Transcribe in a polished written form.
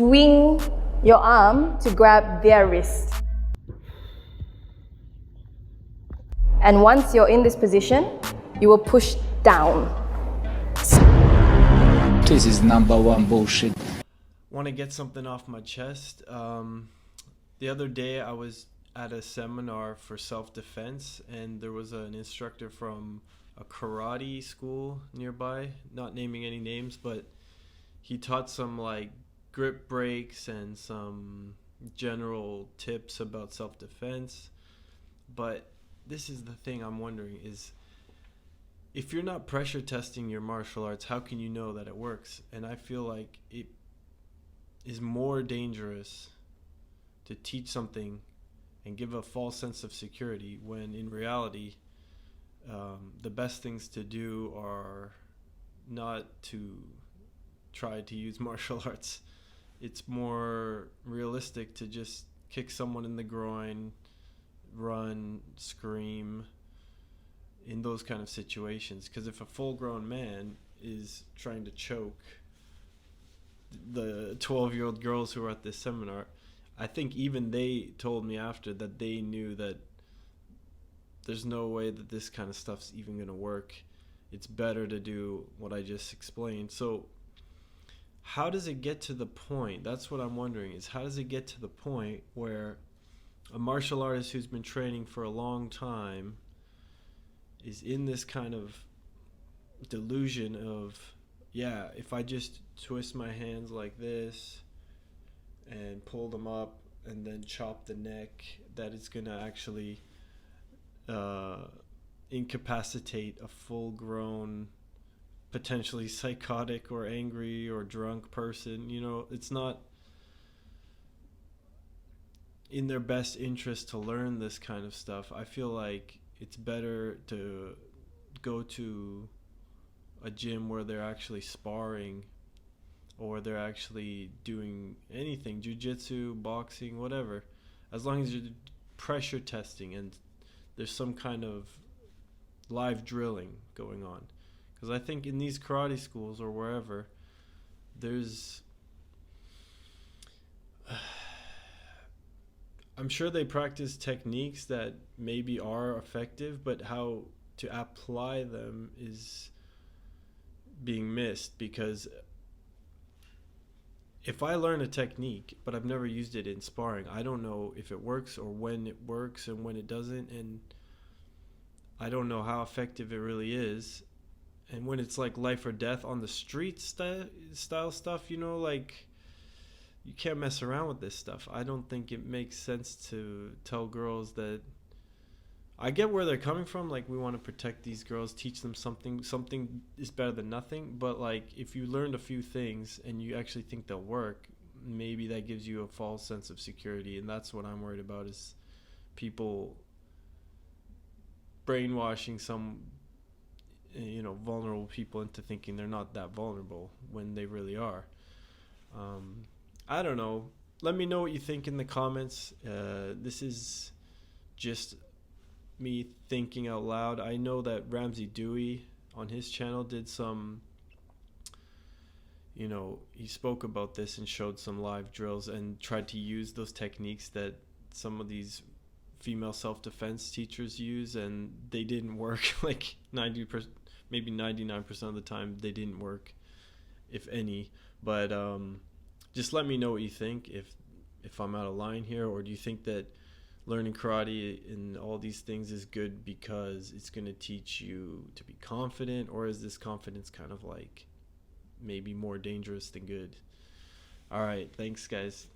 swing your arm to grab their wrist. And once you're in this position, you will push down. This is #1 bullshit. Want to get something off my chest. The other day I was at a seminar for self-defense, and there was an instructor from a karate school nearby, not naming any names, but he taught some like grip breaks and some general tips about self-defense. But this is the thing I'm wondering is, if you're not pressure testing your martial arts, how can you know that it works? And I feel like it is more dangerous to teach something and give a false sense of security when in reality the best things to do are not to try to use martial arts. It's more realistic to just kick someone in the groin, run, scream in those kind of situations. Because if a full-grown man is trying to choke the 12-year-old girls who were at this seminar, I think even they told me after that they knew that there's no way that this kind of stuff's even going to work. It's better to do what I just explained. So how does it get to the point? That's what I'm wondering, is how does it get to the point where a martial artist who's been training for a long time is in this kind of delusion of, yeah, if I just twist my hands like this and pull them up and then chop the neck, that it's going to actually incapacitate a full-grown, potentially psychotic or angry or drunk person. You know, it's not in their best interest to learn this kind of stuff. I feel like it's better to go to a gym where they're actually sparring, or they're actually doing anything, jiu-jitsu, boxing, whatever, as long as you're pressure testing and there's some kind of live drilling going on. Because I think in these karate schools or wherever, there's I'm sure they practice techniques that maybe are effective, but how to apply them is being missed. Because if I learn a technique but I've never used it in sparring, I don't know if it works or when it works and when it doesn't, and I don't know how effective it really is. And when it's like life or death on the street style stuff, you know, like, you can't mess around with this stuff. I don't think it makes sense to tell girls that. I get where they're coming from, like, we want to protect these girls, teach them something is better than nothing. But like, if you learned a few things and you actually think they'll work, maybe that gives you a false sense of security. And that's what I'm worried about, is people brainwashing some, you know, vulnerable people into thinking they're not that vulnerable when they really are. I don't know. Let me know what you think in the comments. This is just me thinking out loud. I know that Ramsey Dewey on his channel did some, you know, he spoke about this and showed some live drills and tried to use those techniques that some of these female self-defense teachers use, and they didn't work. Like 90%, maybe 99% of the time they didn't work, if any. But just let me know what you think, if I'm out of line here, or do you think that learning karate and all these things is good because it's going to teach you to be confident, or is this confidence kind of like maybe more dangerous than good? All right, thanks guys.